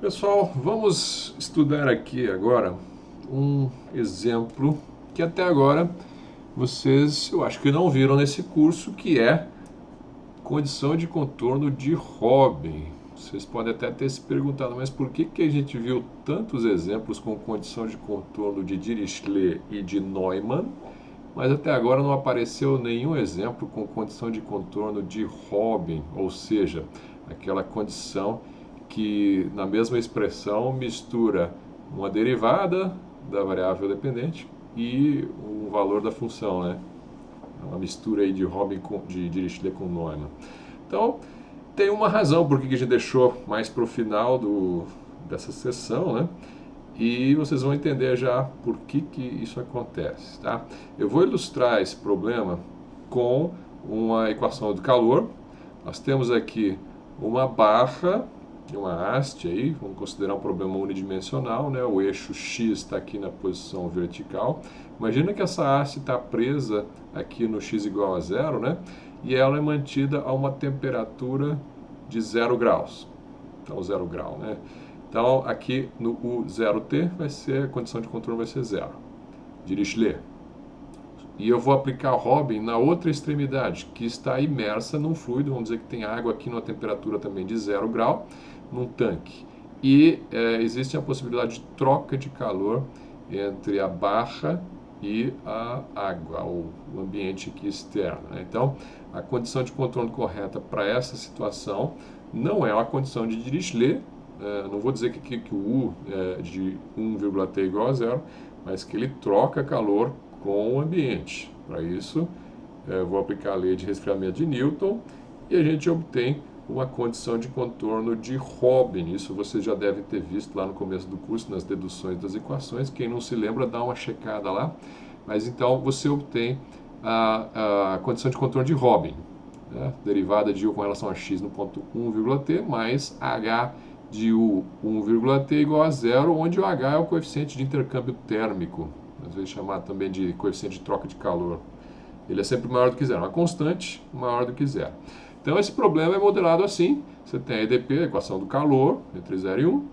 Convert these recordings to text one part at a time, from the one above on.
Pessoal, vamos estudar aqui agora um exemplo que até agora vocês, eu acho que não viram nesse curso, que é condição de contorno de Robin. Vocês podem até ter se perguntado, mas por que a gente viu tantos exemplos com condição de contorno de Dirichlet e de Neumann, mas até agora não apareceu nenhum exemplo com condição de contorno de Robin, ou seja, aquela condição que na mesma expressão mistura uma derivada da variável dependente e o valor da função, né? Uma mistura aí de Robin de Dirichlet com Neumann. Então, tem uma razão por que a gente deixou mais para o final dessa sessão, né? E vocês vão entender já por que isso acontece, tá? Eu vou ilustrar esse problema com uma equação do calor. Nós temos aqui uma barra, uma haste aí, vamos considerar um problema unidimensional, né? O eixo x está aqui na posição vertical. Imagina que essa haste está presa aqui no x igual a zero, né? E ela é mantida a uma temperatura de 0 graus. Então, 0 grau, né? Então, aqui no U0T vai ser, a condição de contorno vai ser zero. Dirichlet. E eu vou aplicar Robin na outra extremidade, que está imersa num fluido, vamos dizer que tem água aqui numa temperatura também de 0 grau, num tanque. E existe a possibilidade de troca de calor entre a barra e a água, ou o ambiente aqui externo, né? Então, a condição de contorno correta para essa situação não é uma condição de Dirichlet. Não vou dizer que o U é de 1,T igual a zero, mas que ele troca calor com o ambiente. Para isso, vou aplicar a lei de resfriamento de Newton e a gente obtém uma condição de contorno de Robin. Isso você já deve ter visto lá no começo do curso, nas deduções das equações. Quem não se lembra, dá uma checada lá. Mas então você obtém a condição de contorno de Robin, né? Derivada de U com relação a x no ponto 1,t mais h de U 1,t igual a zero, onde o h é o coeficiente de intercâmbio térmico, às vezes chamado também de coeficiente de troca de calor. Ele é sempre maior do que zero, uma constante maior do que zero. Então esse problema é modelado assim: você tem a EDP, a equação do calor, entre 0 e 1,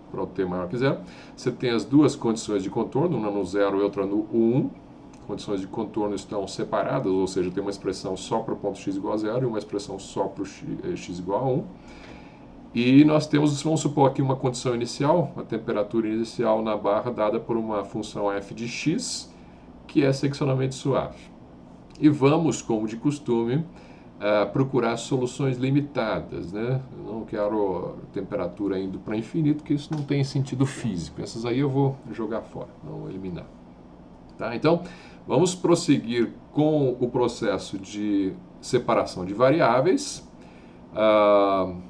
para o t maior que zero. Você tem as duas condições de contorno, uma no 0 e outra no 1. Condições de contorno estão separadas, ou seja, tem uma expressão só para o ponto x igual a zero e uma expressão só para o x igual a 1. E nós temos, vamos supor aqui uma condição inicial, uma temperatura inicial na barra dada por uma função f de x, que é seccionamento suave. E vamos, como de costume, procurar soluções limitadas, né? Eu não quero temperatura indo para infinito, porque isso não tem sentido físico. Essas aí eu vou jogar fora, não eliminar. Tá? Então, vamos prosseguir com o processo de separação de variáveis.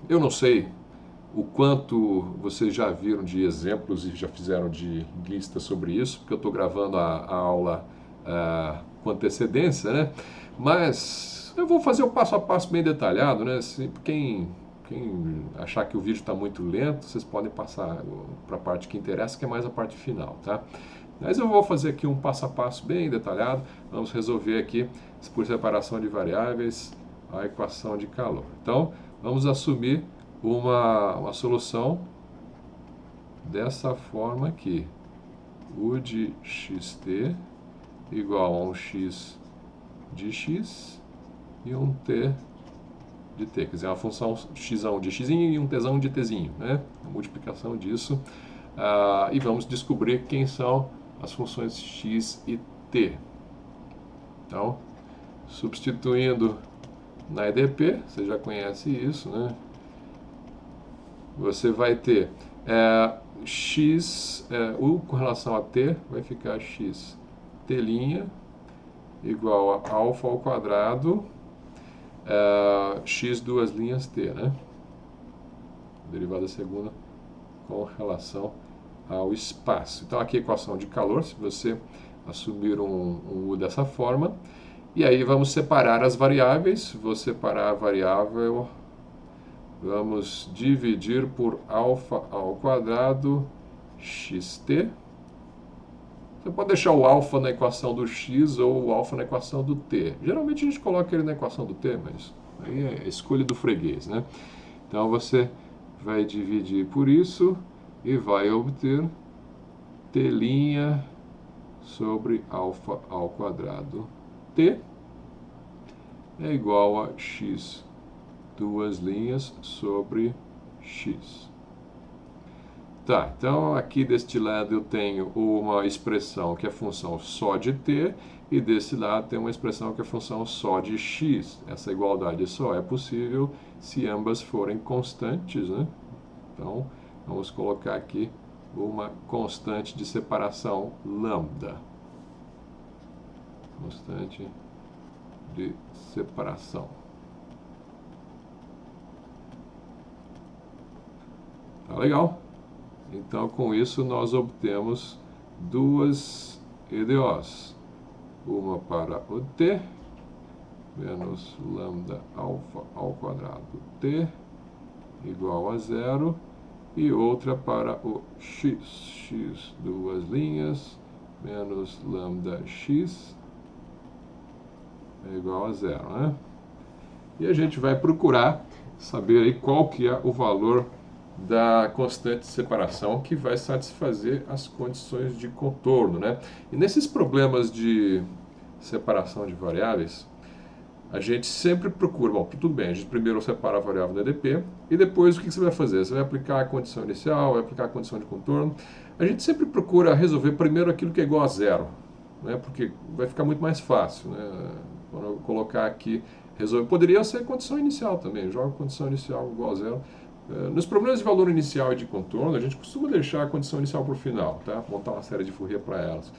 Eu não sei o quanto vocês já viram de exemplos e já fizeram de listas sobre isso, porque eu estou gravando a aula com antecedência, né? Mas eu vou fazer o passo a passo bem detalhado, né? Quem achar que o vídeo está muito lento, vocês podem passar para a parte que interessa, que é mais a parte final, tá? Mas eu vou fazer aqui um passo a passo bem detalhado. Vamos resolver aqui, por separação de variáveis, a equação de calor. Então, vamos assumir uma solução dessa forma aqui. U de xt igual a um x de x e um t de t. Quer dizer, uma função x1 de x e um tzão de tzinho, né? A multiplicação disso. E vamos descobrir quem são as funções x e t. Então, substituindo na EDP, você já conhece isso, né? Você vai ter x, U com relação a t, vai ficar x t' igual a alfa ao quadrado, x duas linhas t, né? Derivada segunda com relação ao espaço. Então, aqui a equação de calor, se você assumir um U dessa forma. E aí vamos separar as variáveis. Vou separar a variável, vamos dividir por alfa ao quadrado xt. Você pode deixar o alfa na equação do x ou o alfa na equação do t. Geralmente a gente coloca ele na equação do t, mas aí é a escolha do freguês, né? Então você vai dividir por isso, e vai obter t' sobre alfa ao quadrado t é igual a x duas linhas sobre x. Tá, então aqui deste lado eu tenho uma expressão que é função só de t e desse lado tem uma expressão que é função só de x. Essa igualdade só é possível se ambas forem constantes, né? Então, vamos colocar aqui uma constante de separação lambda. Constante de separação. Tá legal? Então, com isso, nós obtemos duas EDOs. Uma para o t, menos lambda alfa ao quadrado t, igual a zero. E outra para o x duas linhas, menos lambda x, é igual a zero, né? E a gente vai procurar saber aí qual que é o valor da constante de separação que vai satisfazer as condições de contorno, né? E nesses problemas de separação de variáveis, a gente sempre procura, bom, tudo bem, a gente primeiro separa a variável do EDP e depois o que você vai fazer? Você vai aplicar a condição inicial, vai aplicar a condição de contorno. A gente sempre procura resolver primeiro aquilo que é igual a zero, né? Porque vai ficar muito mais fácil, né? Quando eu colocar aqui, resolver, poderia ser a condição inicial também, joga a condição inicial igual a zero. Nos problemas de valor inicial e de contorno, a gente costuma deixar a condição inicial para o final, tá? Montar uma série de Fourier para elas.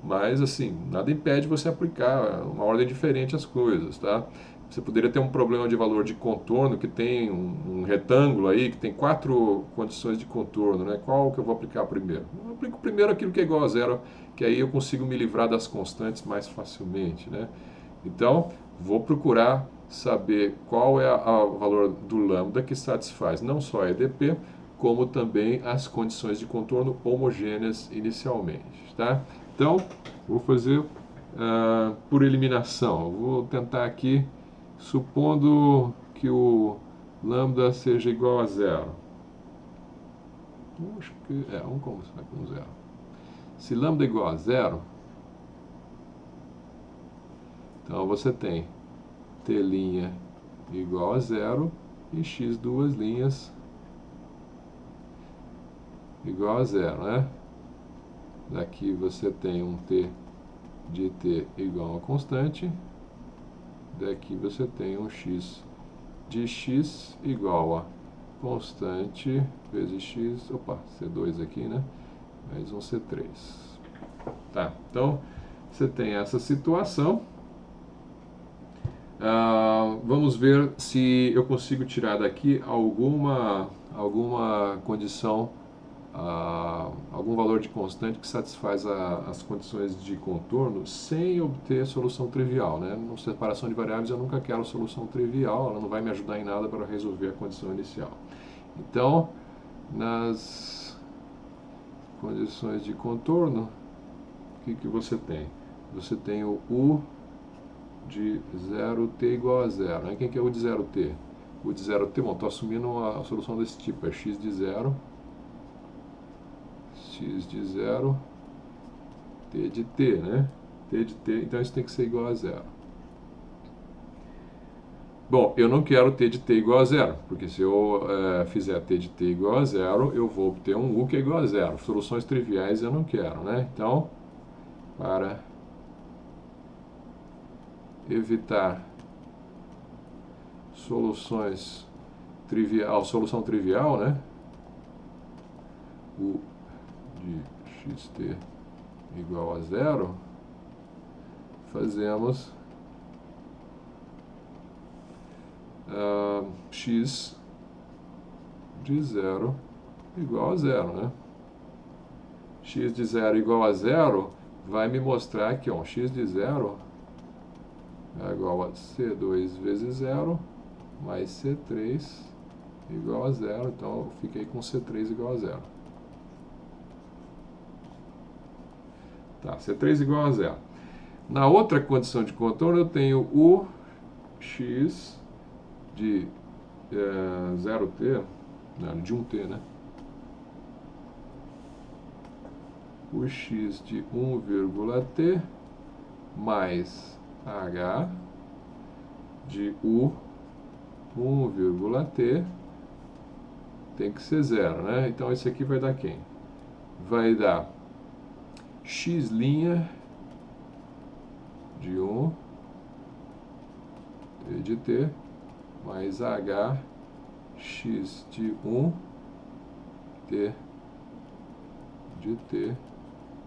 Mas, assim, nada impede você aplicar uma ordem diferente às coisas, tá? Você poderia ter um problema de valor de contorno que tem um retângulo aí, que tem 4 condições de contorno, né? Qual que eu vou aplicar primeiro? Eu aplico primeiro aquilo que é igual a zero, que aí eu consigo me livrar das constantes mais facilmente, né? Então, vou procurar saber qual é o valor do lambda que satisfaz não só a EDP, como também as condições de contorno homogêneas inicialmente, tá? Então, vou fazer por eliminação. Vou tentar aqui, supondo que o lambda seja igual a zero. Acho que vamos começar com zero. Se lambda é igual a zero, então você tem t' igual a zero e x duas linhas igual a zero, né? Daqui você tem um t de t igual a uma constante. Daqui você tem um x de x igual a constante vezes x, opa, C2 aqui, né? Mais um C3. Tá, então você tem essa situação. Vamos ver se eu consigo tirar daqui alguma condição, algum valor de constante que satisfaz as condições de contorno sem obter solução trivial, né? Na separação de variáveis eu nunca quero solução trivial, ela não vai me ajudar em nada para resolver a condição inicial. Então, nas condições de contorno, o que você tem? Você tem o U de 0t igual a zero, né? Quem que é o de 0t? O de 0t, bom, estou assumindo uma solução desse tipo, é x de 0, x de 0, t de t, né? T de t, então isso tem que ser igual a zero. Bom, eu não quero t de t igual a zero, porque se eu fizer t de t igual a zero, eu vou obter um u que é igual a zero. Soluções triviais eu não quero, né? Então, para evitar solução trivial, né? U de xt igual a zero, fazemos x de 0 igual a zero, né? X de 0 igual a zero vai me mostrar que x de 0 é igual a C2 vezes 0 mais C3 igual a zero. Então eu fiquei com C3 igual a zero. Tá, C3 igual a zero. Na outra condição de contorno eu tenho o x de 0t, não, de 1t, né? o x de 1,t mais h de u 1,t tem que ser zero, né? Então esse aqui vai dar quem? Vai dar x' de 1 t de t mais h x de 1 t de t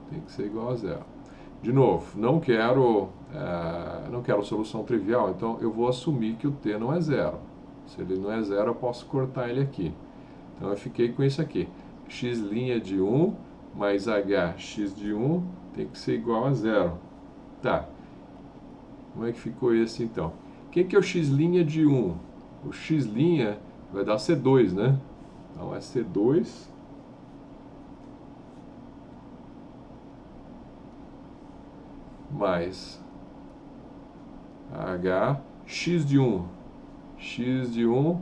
tem que ser igual a zero. De novo, não quero solução trivial, então eu vou assumir que o t não é zero. Se ele não é zero, eu posso cortar ele aqui. Então eu fiquei com isso aqui. X' de 1 mais hx de 1 tem que ser igual a zero. Tá. Como é que ficou esse então? Quem que é o x' de 1? O x' vai dar C2, né? Então é C2 mais h x de 1. X de 1,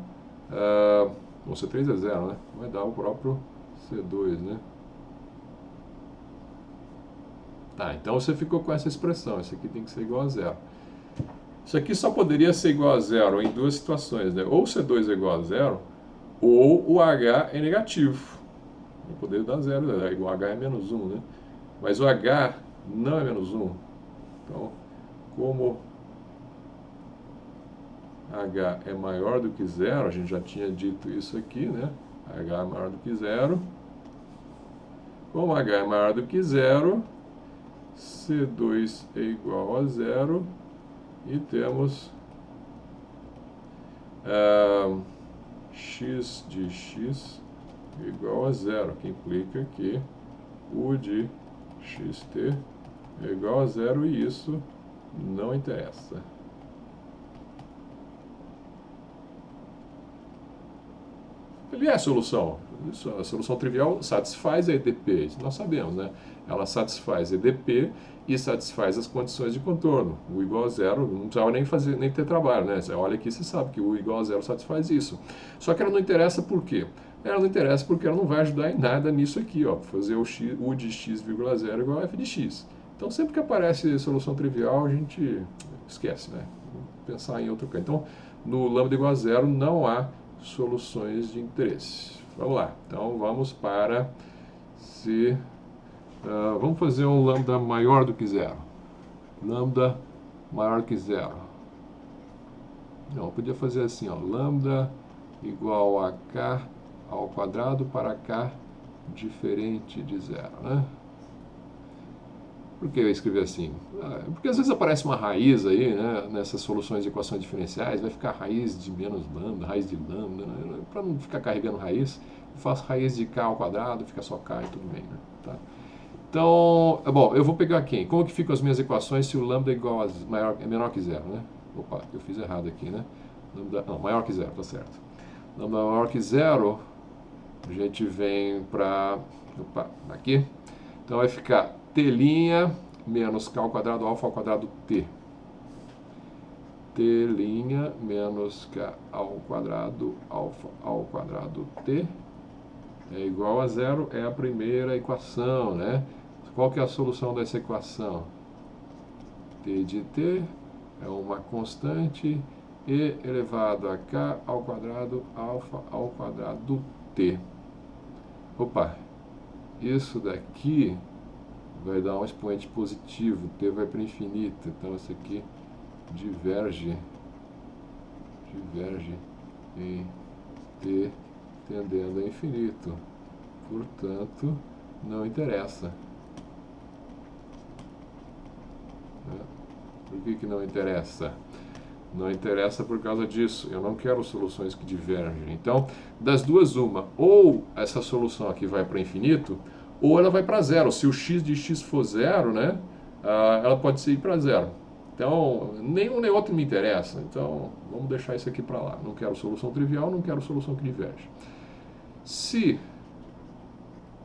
bom, C3 é zero, né? Vai dar o próprio C2, né? Tá, então você ficou com essa expressão. Isso aqui tem que ser igual a zero. Isso aqui só poderia ser igual a zero em duas situações, né? Ou C2 é igual a zero, ou o h é negativo. Não poderia dar zero, né? Igual h é menos 1, né? Mas o h não é menos 1. Então, como h é maior do que zero, a gente já tinha dito isso aqui, né? h é maior do que zero. Como h é maior do que zero, C2 é igual a zero e temos x de x igual a zero, que implica que u de xt é igual a zero e isso não interessa. Ele é a solução. A solução trivial satisfaz a EDP, isso nós sabemos, né? Ela satisfaz EDP e satisfaz as condições de contorno. U igual a zero, não precisava nem ter trabalho, né? Você olha aqui, você sabe que U igual a zero satisfaz isso. Só que ela não interessa por quê? Ela não interessa porque ela não vai ajudar em nada nisso aqui, ó. Fazer o U de x,0 igual a f de x. Então, sempre que aparece solução trivial, a gente esquece, né? Vamos pensar em outro canto. Então, no lambda igual a zero, não há soluções de interesse. Vamos lá. Então, vamos para se... vamos fazer um lambda maior do que zero. Lambda maior que zero. Não, eu podia fazer assim, ó. Lambda igual a k ao quadrado para k diferente de zero, né? Por que eu escrevi assim? Porque às vezes aparece uma raiz aí, né, nessas soluções de equações diferenciais, vai ficar raiz de menos lambda, raiz de lambda, né? Para não ficar carregando raiz, eu faço raiz de k ao quadrado, fica só k e tudo bem, né? Tá? Então, bom, eu vou pegar quem? Como que ficam as minhas equações se o lambda é igual a é menor que zero, né? Opa, eu fiz errado aqui, né? Lambda, não, maior que zero, tá certo. Lambda maior que zero, a gente vem para, opa, aqui. Então vai ficar t' menos k ao quadrado alfa ao quadrado t. T' menos k ao quadrado alfa ao quadrado t é igual a zero, é a primeira equação, né? Qual que é a solução dessa equação? T de t é uma constante e elevado a k ao quadrado alfa ao quadrado t. Opa, isso daqui vai dar um expoente positivo, t vai para infinito, então isso aqui diverge em t tendendo a infinito, portanto não interessa. Por que não interessa? Não interessa por causa disso, eu não quero soluções que divergem. Então, das duas, uma, ou essa solução aqui vai para infinito, ou ela vai para zero. Se o x de x for zero, né, ela pode ir para zero. Então, nenhum nem outro me interessa. Então, vamos deixar isso aqui para lá. Não quero solução trivial, não quero solução que diverge. Se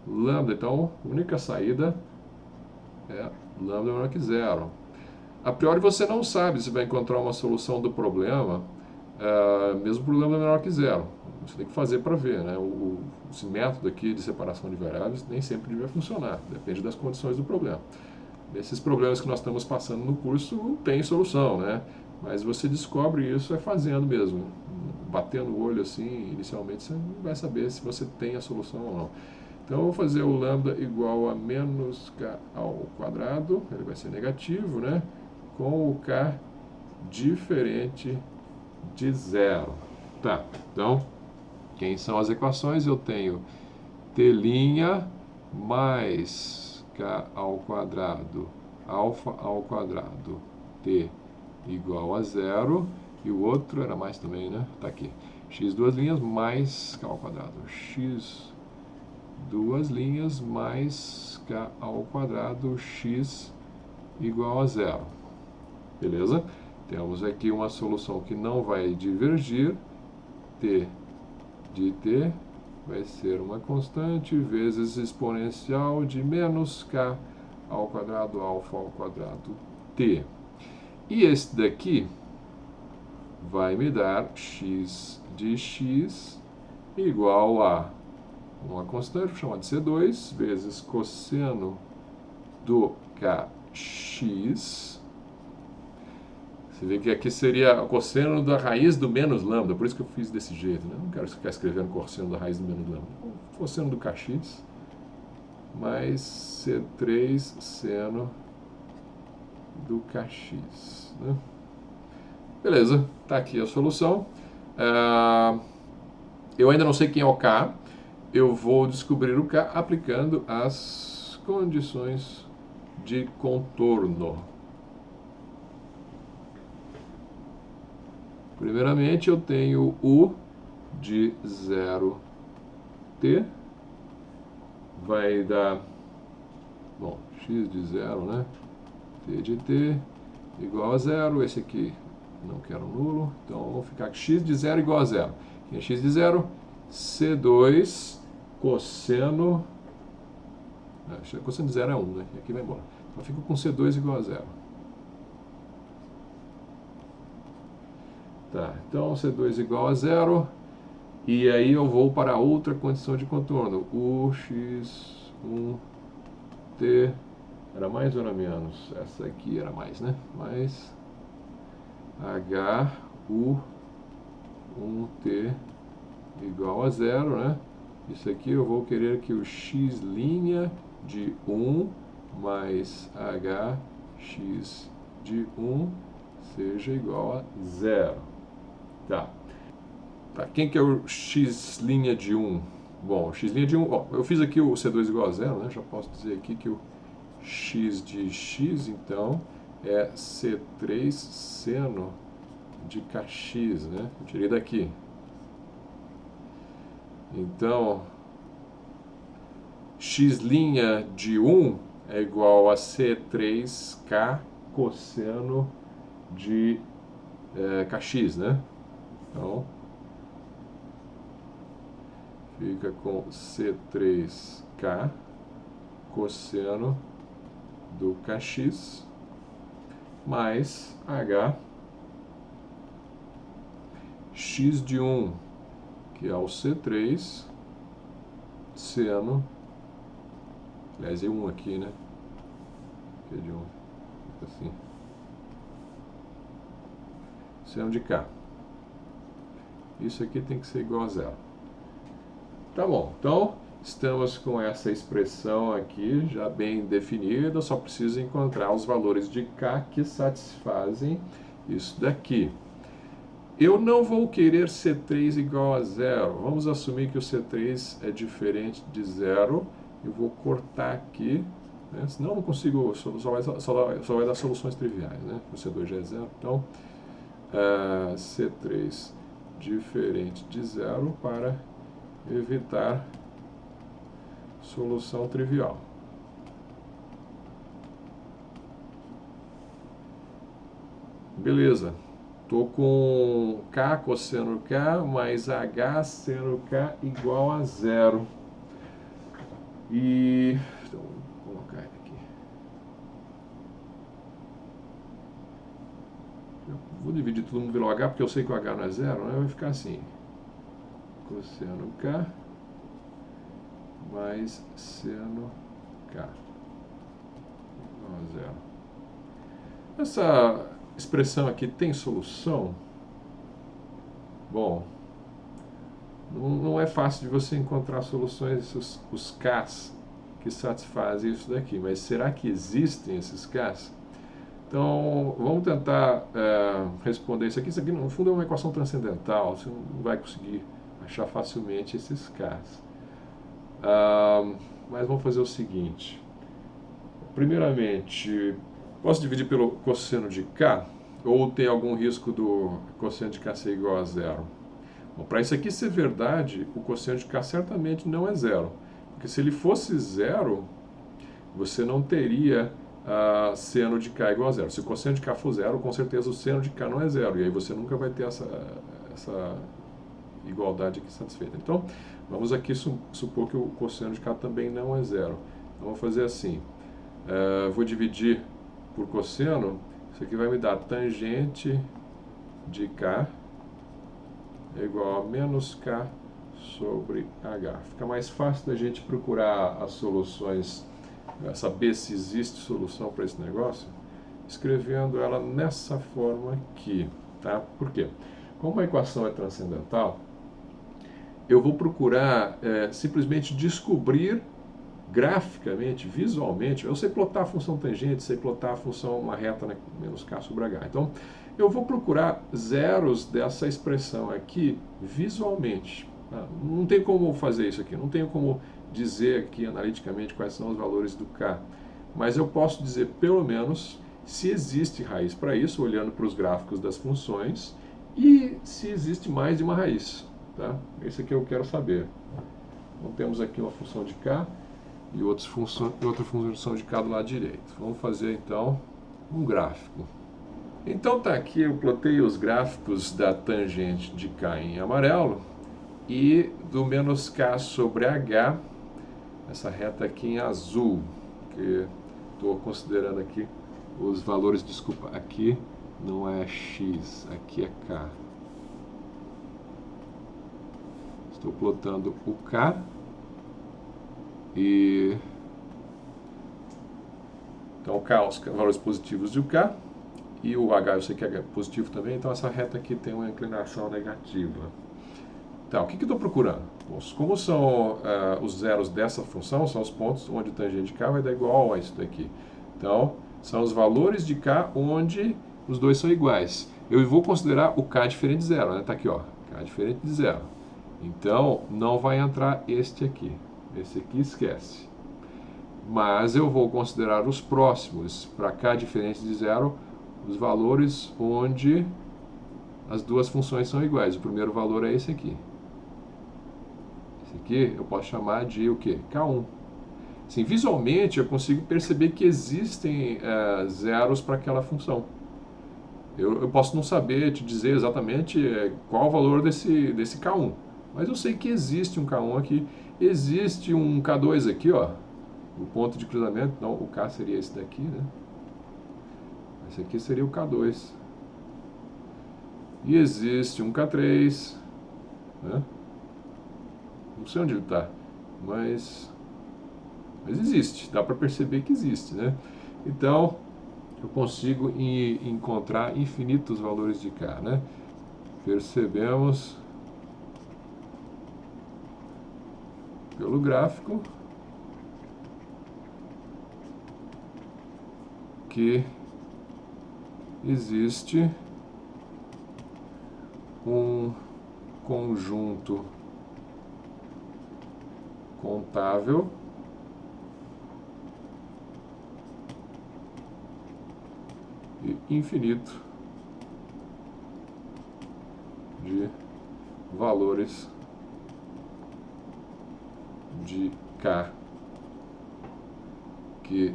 lambda, então, a única saída é lambda menor que zero. A priori você não sabe se vai encontrar uma solução do problema, mesmo para o lambda menor que zero. Você tem que fazer para ver, né? esse método aqui de separação de variáveis nem sempre vai funcionar, depende das condições do problema. Esses problemas que nós estamos passando no curso tem solução, né? Mas você descobre isso fazendo mesmo, batendo o olho assim, inicialmente você não vai saber se você tem a solução ou não. Então eu vou fazer o lambda igual a menos k ao quadrado, ele vai ser negativo, né? Com o k diferente de zero. Tá, então, quem são as equações? Eu tenho t' mais k ao quadrado, alfa ao quadrado, t igual a zero, e o outro era mais também, né? Tá aqui, x duas linhas mais k ao quadrado, x duas linhas mais k ao quadrado, x igual a zero. Beleza? Temos aqui uma solução que não vai divergir, t de t vai ser uma constante vezes exponencial de menos k ao quadrado, alfa ao quadrado, t. E esse daqui vai me dar x de x igual a uma constante chamada C2 vezes cosseno do kx. Você vê que aqui seria o cosseno da raiz do menos lambda, por isso que eu fiz desse jeito, né? Não quero ficar escrevendo cosseno da raiz do menos lambda. O cosseno do kx mais C3 seno do kx, né? Beleza, tá aqui a solução. Eu ainda não sei quem é o k, eu vou descobrir o k aplicando as condições de contorno. Primeiramente, eu tenho u de 0t, vai dar, bom, x de 0, né? T de t igual a 0, esse aqui não quero nulo, então vou ficar com x de 0 igual a 0. Quem é x de 0? C2 cosseno, cosseno de 0 é 1, né? E aqui vai embora. Então eu fico com C2 igual a 0. Tá, então C2 igual a 0, e aí eu vou para outra condição de contorno. U, x, 1t, era mais ou era menos? Essa aqui era mais, né? Mais h, u, 1t igual a 0, né? Isso aqui eu vou querer que o x' de 1 mais h x de 1 seja igual a 0. Tá. Quem que é o x' de 1? Bom, o x' de 1, ó, eu fiz aqui o C2 igual a 0, né? Já posso dizer aqui que o x de x, então, é C3 seno de kx, né? Eu tirei daqui. Então, x' de 1 é igual a C3k cosseno de kx, né? Então, fica com C3k cosseno do kx mais h x de 1, que é o C3 seno, aliás, é 1 aqui, né? Que é de 1, assim, seno de k. Isso aqui tem que ser igual a 0. Tá bom, então estamos com essa expressão aqui já bem definida, só preciso encontrar os valores de k que satisfazem isso daqui. Eu não vou querer C3 igual a 0, vamos assumir que o C3 é diferente de 0, eu vou cortar aqui, né? Senão eu não consigo, só vai dar soluções triviais, né? O C2 já é 0, então C3 diferente de 0 para evitar solução trivial. Beleza. Estou com k cosseno k mais h seno k igual a 0. E então, vou colocar ele aqui. Eu vou dividir tudo mundo pelo h, porque eu sei que o h não é 0, né? Vai ficar assim. Cosseno k mais seno K igual a zero. Essa expressão aqui tem solução? Bom, não é fácil de você encontrar soluções, os Ks que satisfazem isso daqui, mas será que existem esses Ks? Então, vamos tentar responder isso aqui. Isso aqui, no fundo, é uma equação transcendental, você não vai conseguir achar facilmente esses Ks. Mas vamos fazer o seguinte. Primeiramente, posso dividir pelo cosseno de K? Ou tem algum risco do cosseno de K ser igual a zero? Bom, para isso aqui ser verdade, o cosseno de K certamente não é zero. Porque se ele fosse zero, você não teria seno de K igual a zero. Se o cosseno de K for zero, com certeza o seno de K não é zero. E aí você nunca vai ter essa igualdade aqui satisfeita. Então, vamos aqui supor que o cosseno de K também não é zero. Então, vou fazer assim. Vou dividir por cosseno. Isso aqui vai me dar tangente de K é igual a menos K sobre H. Fica mais fácil da gente procurar as soluções, saber se existe solução para esse negócio, escrevendo ela nessa forma aqui. Tá? Por quê? Como a equação é transcendental, eu vou procurar simplesmente descobrir graficamente, visualmente. Eu sei plotar a função tangente, sei plotar a função uma reta, né, menos K sobre H. Então, eu vou procurar zeros dessa expressão aqui visualmente. Tá? Não tem como fazer isso aqui, não tenho como dizer aqui analiticamente quais são os valores do K. Mas eu posso dizer, pelo menos, se existe raiz para isso, olhando para os gráficos das funções, e se existe mais de uma raiz. Tá? Esse aqui eu quero saber. Então, temos aqui uma função de K e outra função de K do lado direito. Vamos fazer, então, um gráfico. Então, tá aqui, eu plotei os gráficos da tangente de K em amarelo e do menos K sobre H, essa reta aqui em azul, que estou considerando aqui os valores, desculpa, aqui não é X, aqui é K. Estou plotando o K e então o K, os valores positivos do K, e o H eu sei que é positivo também, então essa reta aqui tem uma inclinação negativa. Então, o que eu estou procurando? Bom, como são os zeros dessa função, são os pontos onde o tangente de K vai dar igual a isso daqui. Então, são os valores de K onde os dois são iguais. Eu vou considerar o K diferente de zero, né? Tá aqui, ó, K diferente de zero. Então, não vai entrar este aqui. Esse aqui esquece. Mas eu vou considerar os próximos, para K diferente de zero, os valores onde as duas funções são iguais. O primeiro valor é esse aqui. Esse aqui eu posso chamar de o quê? K1. Assim, visualmente eu consigo perceber que existem zeros para aquela função. Eu posso não saber te dizer exatamente qual o valor desse K1. Mas eu sei que existe um K1 aqui. Existe um K2 aqui, ó. O ponto de cruzamento. Não, o K seria esse daqui, né? Esse aqui seria o K2. E existe um K3, né? Não sei onde ele está, mas existe, dá para perceber que existe, né? Então, eu consigo encontrar infinitos valores de K, né? Percebemos pelo gráfico que existe um conjunto contável e infinito de valores de K que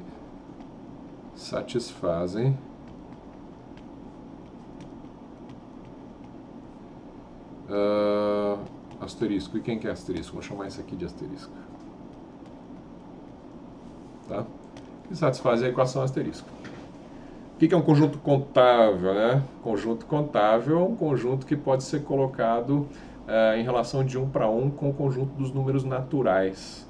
satisfazem asterisco. E quem que é asterisco? Vou chamar isso aqui de asterisco. Tá? Que satisfaz a equação asterisco. O que é um conjunto contável, né? Conjunto contável é um conjunto que pode ser colocado em relação de 1 para 1 com o conjunto dos números naturais.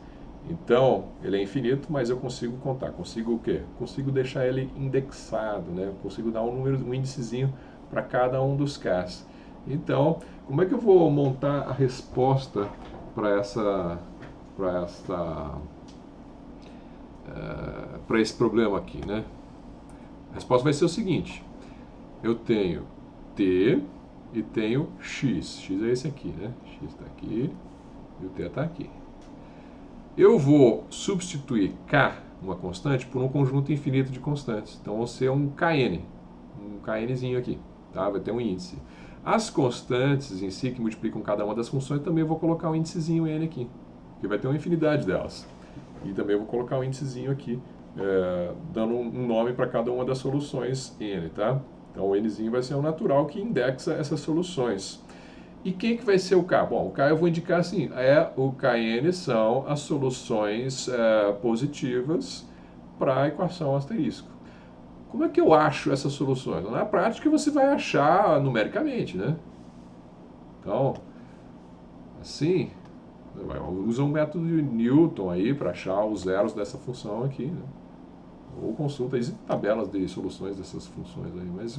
Então, ele é infinito, mas eu consigo contar. Consigo o quê? Consigo deixar ele indexado, né? Eu consigo dar um número, um índicezinho para cada um dos Ks. Então, como é que eu vou montar a resposta para para esse problema aqui, né? A resposta vai ser o seguinte: eu tenho t e tenho x. X é esse aqui, né? X está aqui e o t está aqui. Eu vou substituir k, uma constante, por um conjunto infinito de constantes. Então, vai ser um knzinho aqui, tá? Vai ter um índice. As constantes em si, que multiplicam cada uma das funções, também vou colocar um índicezinho n aqui, porque vai ter uma infinidade delas. E também vou colocar um índicezinho aqui, dando um nome para cada uma das soluções n, tá? Então, o nzinho vai ser um natural que indexa essas soluções. E quem que vai ser o K? Bom, o K eu vou indicar assim, o KN são as soluções positivas para a equação asterisco. Como é que eu acho essas soluções? Na prática você vai achar numericamente, né? Então, assim, usa um método de Newton aí para achar os zeros dessa função aqui, né? Ou consulta, existem tabelas de soluções dessas funções aí, mas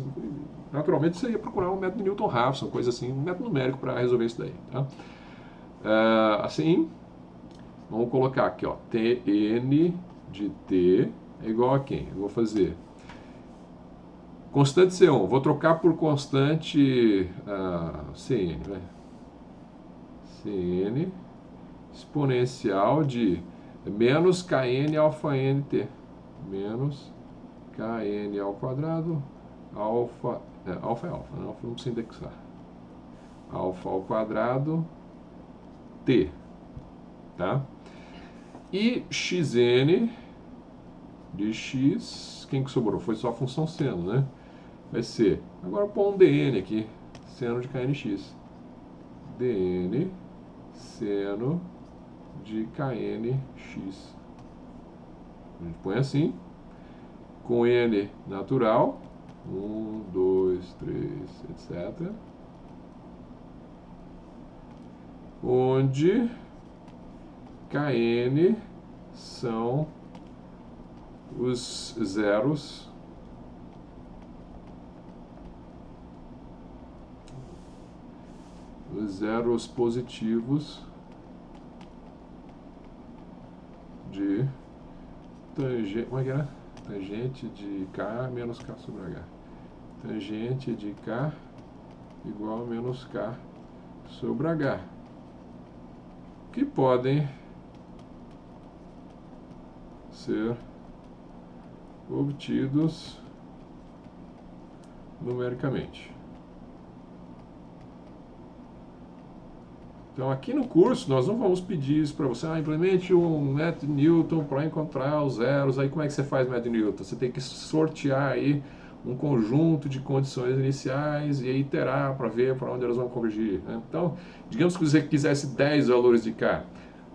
naturalmente você ia procurar um método Newton-Raphson, coisa assim, um método numérico para resolver isso daí, tá? Assim, vamos colocar aqui, ó, Tn de t é igual a quem? Eu vou fazer constante C1, vou trocar por constante Cn, né? Cn exponencial de menos Kn alfa nt, menos Kn ao quadrado, alfa é alfa, né? Alfa não precisa indexar. Alfa ao quadrado, t, tá? E xn de x, quem que sobrou? Foi só a função seno, né? Vai ser, agora pôr um dn aqui, seno de knx. dn seno de knx. A gente põe assim, com n natural, 1, 2, 3, etc. Onde Kn são os zeros positivos de tangente, como é que é? Tangente de K menos K sobre H. Tangente de K igual a menos K sobre H. Que podem ser obtidos numericamente. Então, aqui no curso, nós não vamos pedir isso para você. Implemente um método Newton para encontrar os zeros. Aí, como é que você faz método Newton? Você tem que sortear aí um conjunto de condições iniciais e aí iterar para ver para onde elas vão convergir, né? Então, digamos que você quisesse 10 valores de K.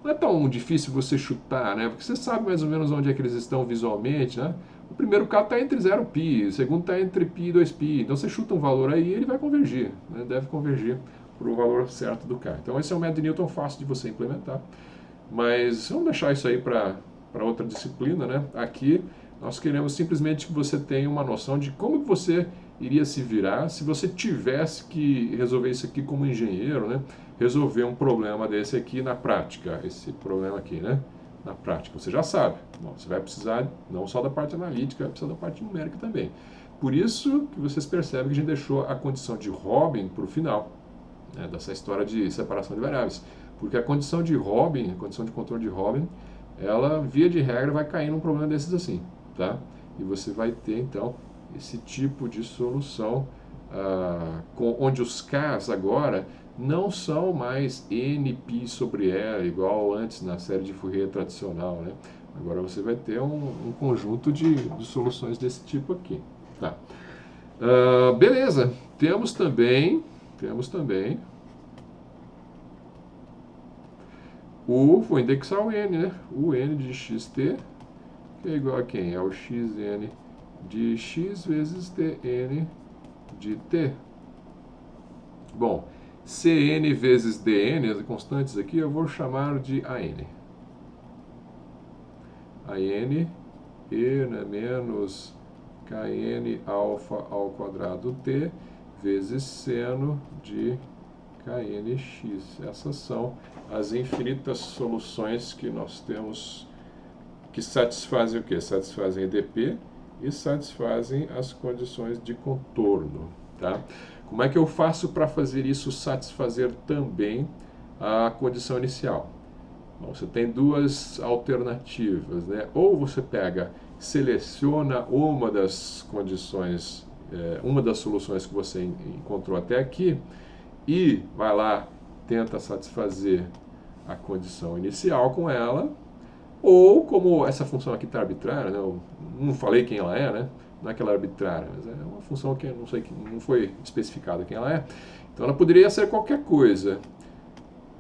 Não é tão difícil você chutar, né? Porque você sabe mais ou menos onde é que eles estão visualmente, né? O primeiro K está entre 0π, o segundo está entre π e 2π. Então, você chuta um valor aí e ele vai convergir, né? Deve convergir para o valor certo do K. Então esse é um método de Newton fácil de você implementar. Mas vamos deixar isso aí para outra disciplina, né? Aqui nós queremos simplesmente que você tenha uma noção de como você iria se virar se você tivesse que resolver isso aqui como engenheiro, né? Resolver um problema desse aqui na prática, esse problema aqui, né? Na prática, você já sabe. Bom, você vai precisar não só da parte analítica, vai precisar da parte numérica também. Por isso que vocês percebem que a gente deixou a condição de Robin para o final, né, dessa história de separação de variáveis. Porque a condição de Robin, a condição de controle de Robin, ela, via de regra, vai cair num problema desses assim, tá? E você vai ter, então, esse tipo de solução, onde os Ks agora não são mais nπ sobre L, igual antes na série de Fourier tradicional, né? Agora você vai ter um conjunto de soluções desse tipo aqui, tá? Beleza, temos também vou indexar o n, né? O n de xt, que é igual a quem? É o xn de x vezes tn de t. Bom, cn vezes dn, as constantes aqui, eu vou chamar de an. AN E, né, menos KN alfa ao quadrado T vezes seno de KNX. Essas são as infinitas soluções que nós temos que satisfazem o quê? Satisfazem EDP e satisfazem as condições de contorno. Tá? Como é que eu faço para fazer isso satisfazer também a condição inicial? Bom, você tem duas alternativas, né? Ou você seleciona uma das condições, uma das soluções que você encontrou até aqui e vai lá, tenta satisfazer a condição inicial com ela, ou como essa função aqui está arbitrária, né? Eu não falei quem ela é, né? Não é que ela é arbitrária, mas é uma função que eu não sei, não foi especificada quem ela é. Então ela poderia ser qualquer coisa.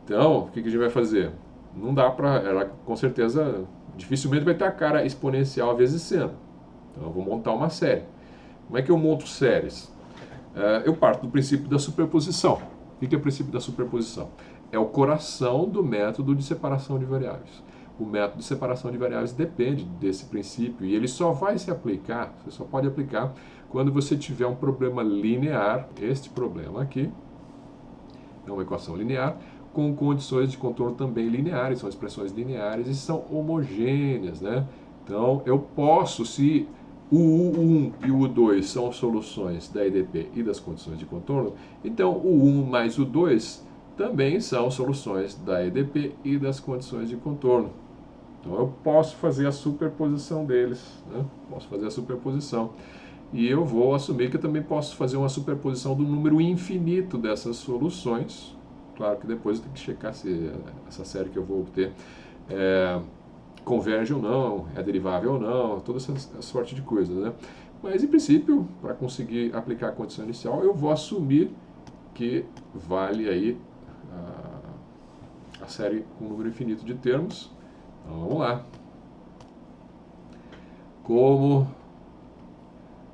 Então, o que a gente vai fazer? Não dá para, ela com certeza, dificilmente vai ter a cara exponencial vezes seno. Então eu vou montar uma série. Como é que eu monto séries? Eu parto do princípio da superposição. O que é o princípio da superposição? É o coração do método de separação de variáveis. O método de separação de variáveis depende desse princípio e ele só vai se aplicar, você só pode aplicar quando você tiver um problema linear, este problema aqui, é uma equação linear, com condições de contorno também lineares, são expressões lineares e são homogêneas, né? Então, eu posso, se o U1 e o U2 são soluções da EDP e das condições de contorno, então o 1 mais o 2 também são soluções da EDP e das condições de contorno. Então, eu posso fazer a superposição deles, né? Posso fazer a superposição. E eu vou assumir que eu também posso fazer uma superposição do número infinito dessas soluções. Claro que depois eu tenho que checar se essa série que eu vou obter converge ou não, é derivável ou não, toda essa sorte de coisas, né? Mas, em princípio, para conseguir aplicar a condição inicial, eu vou assumir que vale aí a série com um número infinito de termos. Então, vamos lá. Como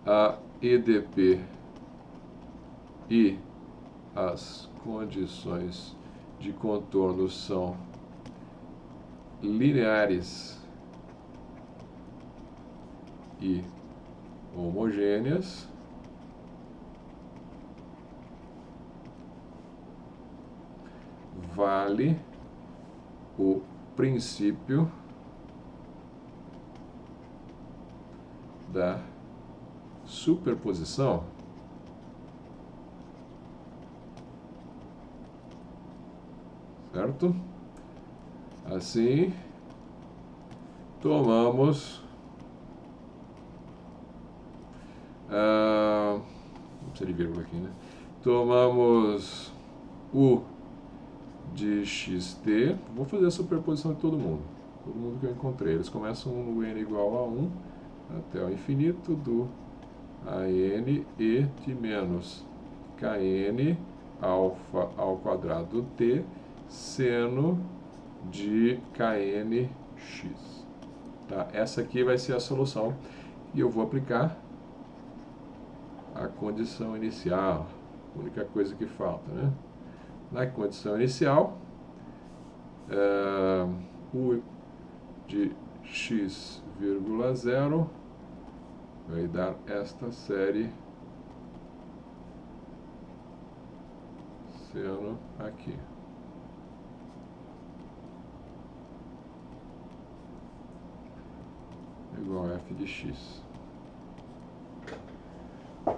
a EDP e as condições de contorno são lineares e homogêneas, vale o princípio da superposição. Certo? Assim, tomamos não precisa de vírgula aqui, né? Tomamos U de xt, vou fazer a superposição de todo mundo que eu encontrei. Eles começam no n igual a 1 até o infinito do AN e de menos KN alfa ao quadrado T seno de KNX. Tá? Essa aqui vai ser a solução e eu vou aplicar a condição inicial, a única coisa que falta, né? Na condição inicial, U de x, 0 vai dar esta série seno aqui. Igual a f de x.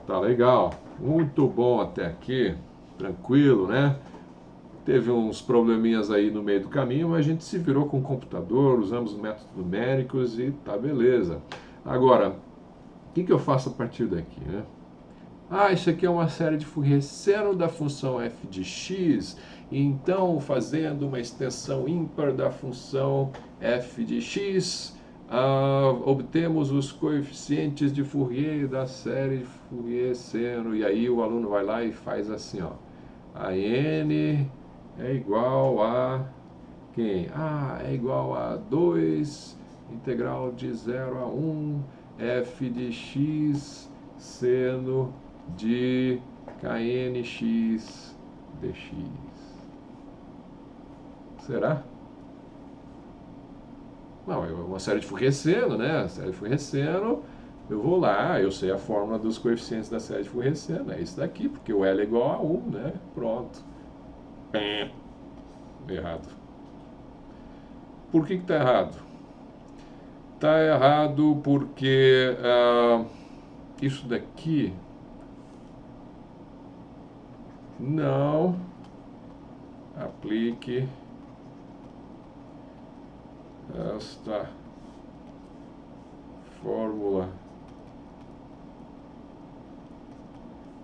Tá legal, muito bom até aqui, tranquilo, né? Teve uns probleminhas aí no meio do caminho, mas a gente se virou com o computador, usamos métodos numéricos e tá beleza. Agora, o que eu faço a partir daqui, né? Isso aqui é uma série de Fourier seno da função f de x, então fazendo uma extensão ímpar da função f de x, obtemos os coeficientes de Fourier da série de Fourier seno, e aí o aluno vai lá e faz assim, ó, a n é igual a quem? É igual a 2 integral de 0 a 1 f de x seno de KNX dx. Será? Não, é uma série de Fourier-Seno, né? A série de Fourier-Seno, eu vou lá, eu sei a fórmula dos coeficientes da série de Fourier-Seno, é isso daqui, porque o L é igual a 1, né? Pronto. Pé. Errado. Por que está errado? Está errado porque isso daqui não aplique esta fórmula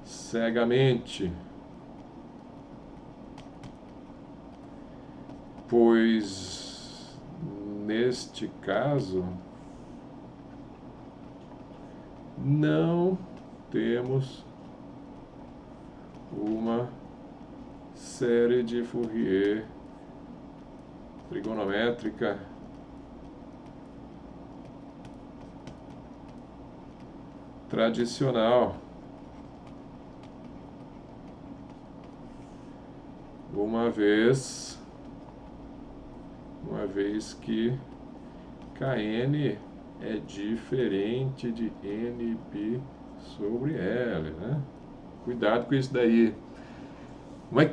cegamente, pois neste caso não temos uma série de Fourier trigonométrica tradicional, uma vez que Kn é diferente de Np sobre L, né? Cuidado com isso daí.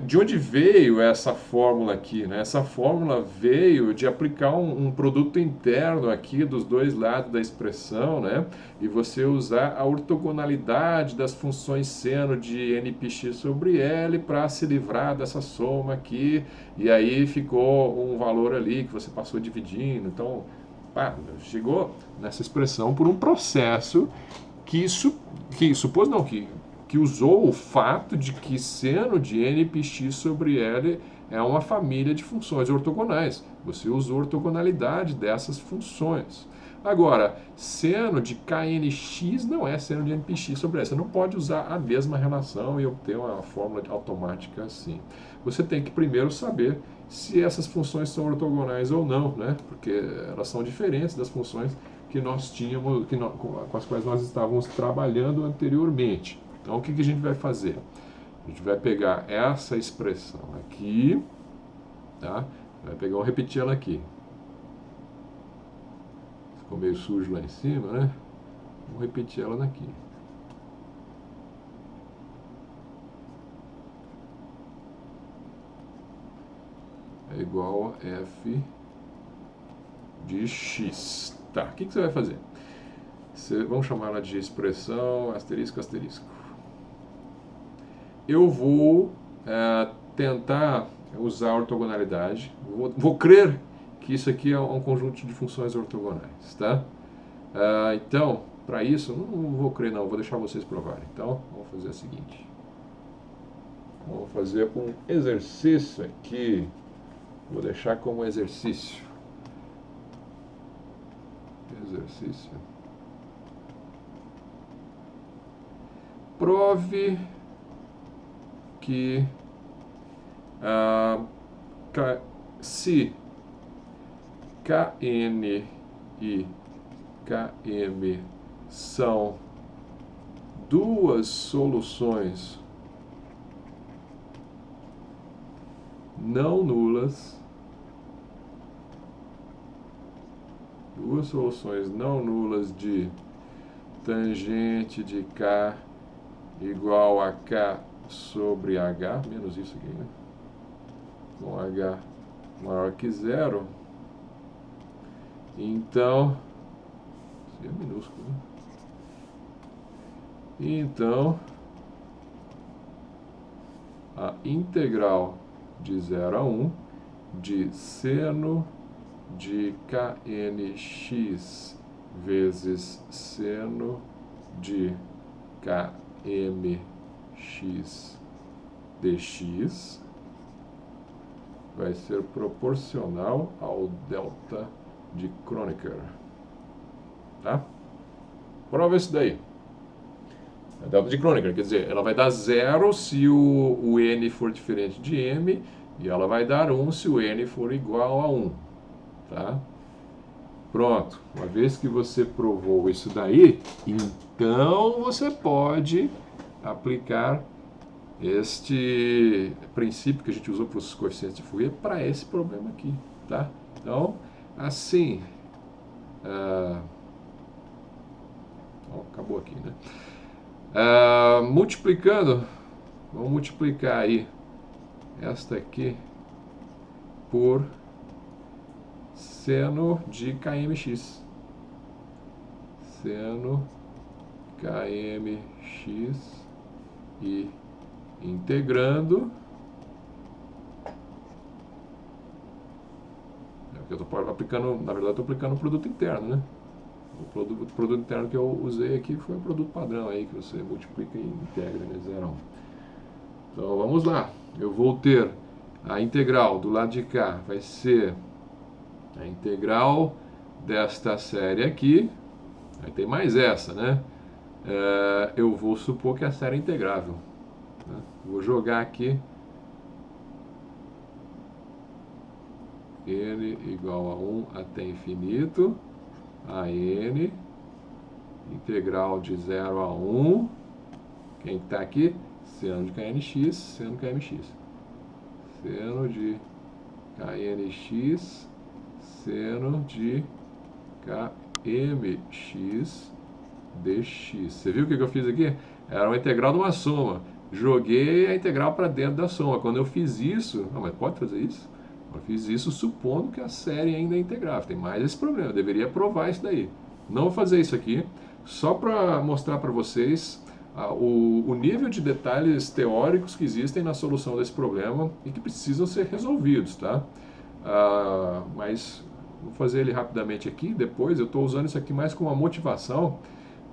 De onde veio essa fórmula aqui, né? Essa fórmula veio de aplicar um produto interno aqui dos dois lados da expressão, né? E você usar a ortogonalidade das funções seno de npx sobre L para se livrar dessa soma aqui. E aí ficou um valor ali que você passou dividindo. Então, pá, chegou nessa expressão por um processo que supôs não, que usou o fato de que seno de npx sobre L é uma família de funções ortogonais. Você usou a ortogonalidade dessas funções. Agora, seno de knx não é seno de npx sobre L. Você não pode usar a mesma relação e obter uma fórmula automática assim. Você tem que primeiro saber se essas funções são ortogonais ou não, né? Porque elas são diferentes das funções que nós tínhamos, com as quais nós estávamos trabalhando anteriormente. Então, o que a gente vai fazer? A gente vai pegar essa expressão aqui, tá? Vou repetir ela aqui. Ficou meio sujo lá em cima, né? Vamos repetir ela daqui. É igual a f de x. Tá, o que você vai fazer? Vamos chamar ela de expressão asterisco, asterisco. Eu vou tentar usar a ortogonalidade. Vou crer que isso aqui é um conjunto de funções ortogonais, tá? Então, para isso, não vou crer não, vou deixar vocês provarem. Então, vamos fazer o seguinte. Vamos fazer um exercício aqui. Vou deixar como exercício. Exercício. Prove que se Kn e Km são duas soluções não nulas, de tangente de K igual a K sobre H, menos isso aqui, né? Com H maior que zero, então, isso é minúsculo, né? Então, a integral de 0 a 1 de seno de knx vezes seno de kmx dx vai ser proporcional ao delta de Kronecker. Tá? Prova isso daí. A delta de Kronecker, quer dizer, ela vai dar 0 se o n for diferente de m, e ela vai dar 1 se o n for igual a 1. Tá? Pronto. Uma vez que você provou isso daí, então você pode aplicar este princípio que a gente usou para os coeficientes de Fourier para esse problema aqui. Tá? Então, assim, Acabou aqui, né? Multiplicando, vamos multiplicar aí esta aqui por seno de kmx. Seno kmx e integrando. Eu estou aplicando, na verdade, estou aplicando o produto interno, né? O produto interno que eu usei aqui foi o produto padrão aí, que você multiplica e integra, né? 0 a 1. Então vamos lá. Eu vou ter a integral do lado de cá, vai ser a integral desta série aqui. Aí tem mais essa, né? Eu vou supor que a série é integrável, né? Vou jogar aqui n igual a 1 até infinito, a n, integral de 0 a 1, quem está aqui? Seno de knx, seno kmx. Seno de knx, seno de kmx dx. Você viu o que eu fiz aqui? Era uma integral de uma soma. Joguei a integral para dentro da soma. Quando eu fiz isso... Não, mas pode fazer isso? Eu fiz isso supondo que a série ainda é integrável. Tem mais esse problema. Eu deveria provar isso daí. Não vou fazer isso aqui. Só para mostrar para vocês o nível de detalhes teóricos que existem na solução desse problema e que precisam ser resolvidos, tá? Mas vou fazer ele rapidamente aqui. Depois eu estou usando isso aqui mais como uma motivação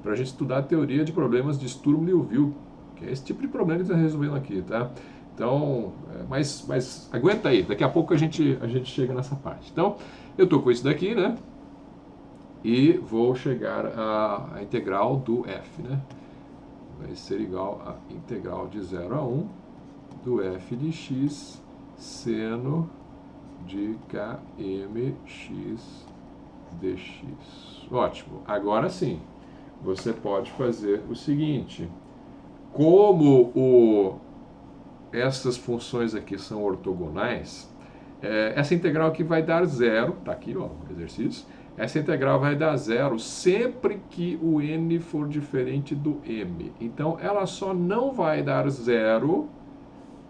para a gente estudar a teoria de problemas de Sturm-Liouville, que é esse tipo de problema que está resolvendo aqui, tá? Então, mas aguenta aí, daqui a pouco a gente chega nessa parte. Então, eu estou com isso daqui, né? E vou chegar à integral do f, né? Vai ser igual a integral de 0 a 1 do f de x seno de kmx dx. Ótimo. Agora sim, você pode fazer o seguinte. Como essas funções aqui são ortogonais, essa integral aqui vai dar zero. Está aqui, ó, o exercício. Essa integral vai dar zero sempre que o n for diferente do m. Então, ela só não vai dar zero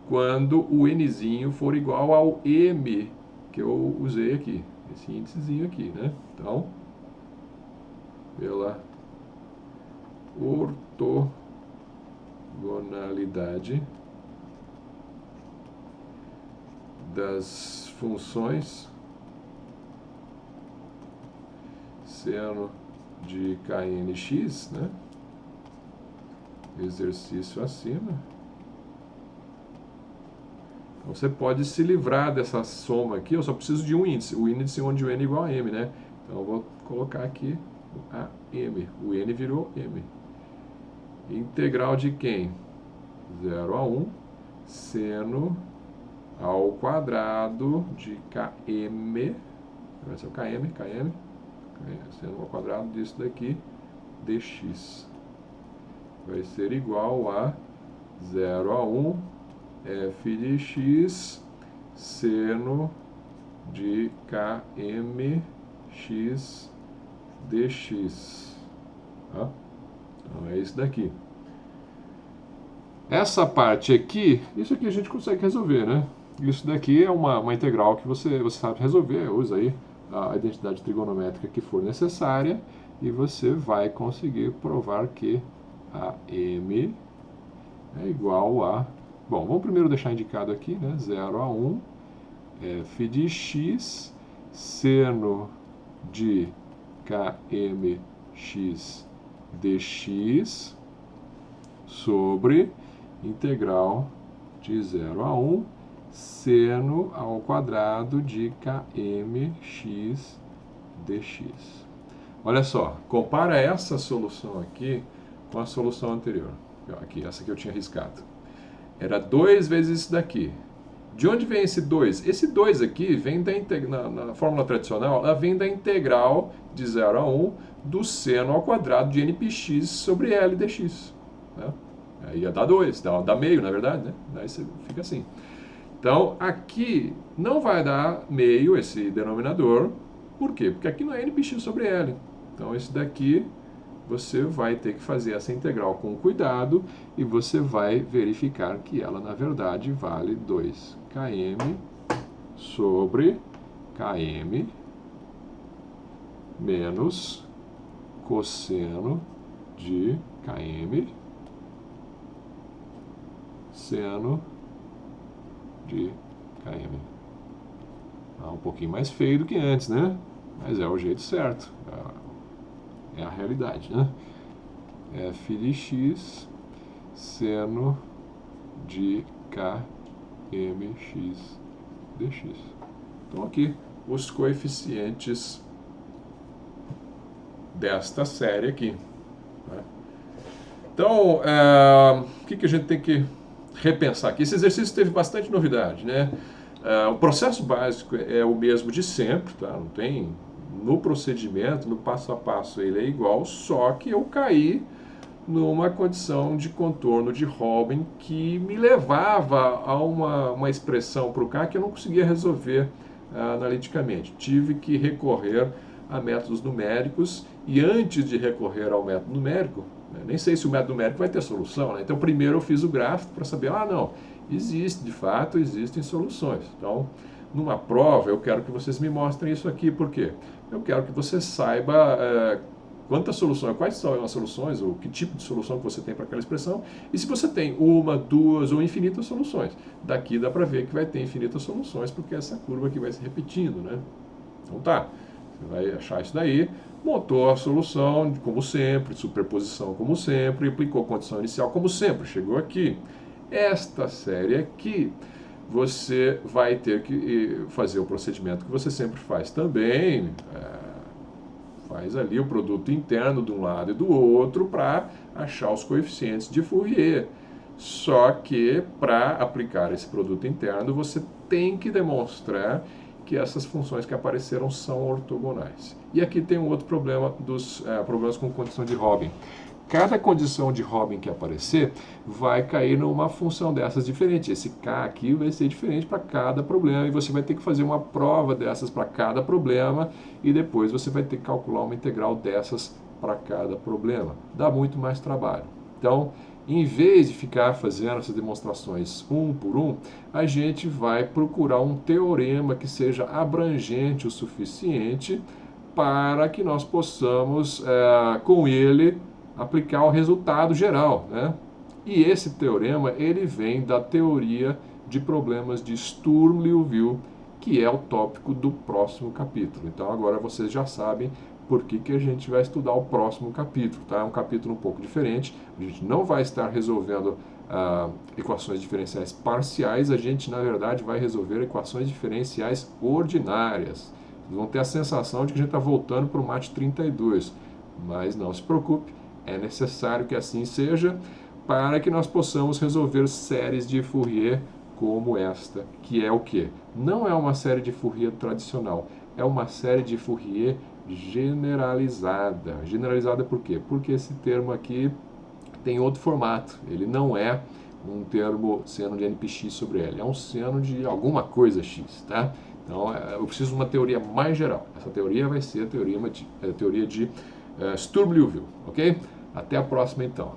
quando o nzinho for igual ao m que eu usei aqui. Esse índicezinho aqui, né? Então, pela ortogonalidade das funções seno de knx, né? Exercício acima. Então, você pode se livrar dessa soma aqui. Eu só preciso de um índice. O índice onde o n é igual a m, né? Então, eu vou colocar aqui a m. O n virou m. Integral de quem? 0 a 1 seno ao quadrado de km. Vai ser o km. Seno ao quadrado disso daqui, dx. Vai ser igual a 0 a 1 f de x seno de kmx dx. Tá? Então é isso daqui. Essa parte aqui, isso aqui a gente consegue resolver, né? Isso daqui é uma integral que você sabe resolver, usa aí a identidade trigonométrica que for necessária e você vai conseguir provar que a m é igual a... Bom, vamos primeiro deixar indicado aqui, né? 0 a 1 f de x seno de kmx dx sobre integral de 0 a 1 seno ao quadrado de kmx dx. Olha só, compara essa solução aqui com a solução anterior. Aqui, essa que eu tinha riscado. Era 2 vezes isso daqui. De onde vem esse 2? Esse 2 aqui vem na fórmula tradicional, ela vem da integral de 0 a 1 do seno ao quadrado de npx sobre L dx. Né? Aí ia dar 2, dá meio, na verdade, né? Daí você fica assim. Então, aqui não vai dar meio esse denominador, Por quê? Porque aqui não é NPX sobre L. Então, esse daqui você vai ter que fazer essa integral com cuidado e você vai verificar que ela, na verdade, vale 2km sobre km menos cosseno de km seno de km. Um pouquinho mais feio do que antes, né? Mas é o jeito certo. É a realidade, né? F de x seno de kmx dx. Então aqui os coeficientes desta série aqui. Né? Então, o que a gente tem que repensar aqui? Esse exercício teve bastante novidade, né? O processo básico é o mesmo de sempre, tá? Não tem no procedimento, no passo a passo ele é igual, só que eu caí numa condição de contorno de Robin que me levava a uma expressão para o K que eu não conseguia resolver analiticamente. Tive que recorrer a métodos numéricos e antes de recorrer ao método numérico, nem sei se o método numérico vai ter solução, né? Então primeiro eu fiz o gráfico para saber, não, existe, de fato, existem soluções. Então, numa prova, eu quero que vocês me mostrem isso aqui, por quê? Eu quero que você saiba quantas soluções, quais são as soluções, ou que tipo de solução que você tem para aquela expressão, e se você tem uma, duas ou infinitas soluções. Daqui dá para ver que vai ter infinitas soluções, porque essa curva aqui vai se repetindo, né? Então tá, você vai achar isso daí, montou a solução, como sempre, superposição como sempre, aplicou a condição inicial como sempre, chegou aqui. Esta série aqui, você vai ter que fazer o procedimento que você sempre faz também, faz ali o produto interno de um lado e do outro para achar os coeficientes de Fourier. Só que para aplicar esse produto interno, você tem que demonstrar que essas funções que apareceram são ortogonais. E aqui tem um outro problema dos problemas com condição de Robin. Cada condição de Robin que aparecer vai cair numa função dessas diferente. Esse K aqui vai ser diferente para cada problema e você vai ter que fazer uma prova dessas para cada problema e depois você vai ter que calcular uma integral dessas para cada problema. Dá muito mais trabalho. Então, em vez de ficar fazendo essas demonstrações um por um, a gente vai procurar um teorema que seja abrangente o suficiente para que nós possamos, com ele, aplicar o resultado geral, né? E esse teorema, ele vem da teoria de problemas de Sturm-Liouville, que é o tópico do próximo capítulo. Então agora vocês já sabem por que a gente vai estudar o próximo capítulo, tá? É um capítulo um pouco diferente, a gente não vai estar resolvendo equações diferenciais parciais, a gente na verdade vai resolver equações diferenciais ordinárias. Vocês vão ter a sensação de que a gente está voltando para o MAT 32, mas não se preocupe, é necessário que assim seja para que nós possamos resolver séries de Fourier como esta, que é o quê? Não é uma série de Fourier tradicional, é uma série de Fourier generalizada. Generalizada por quê? Porque esse termo aqui tem outro formato, ele não é um termo seno de NPX sobre L, é um seno de alguma coisa x, tá? Então eu preciso de uma teoria mais geral. Essa teoria vai ser a teoria de Sturm-Liouville, ok? Até a próxima então.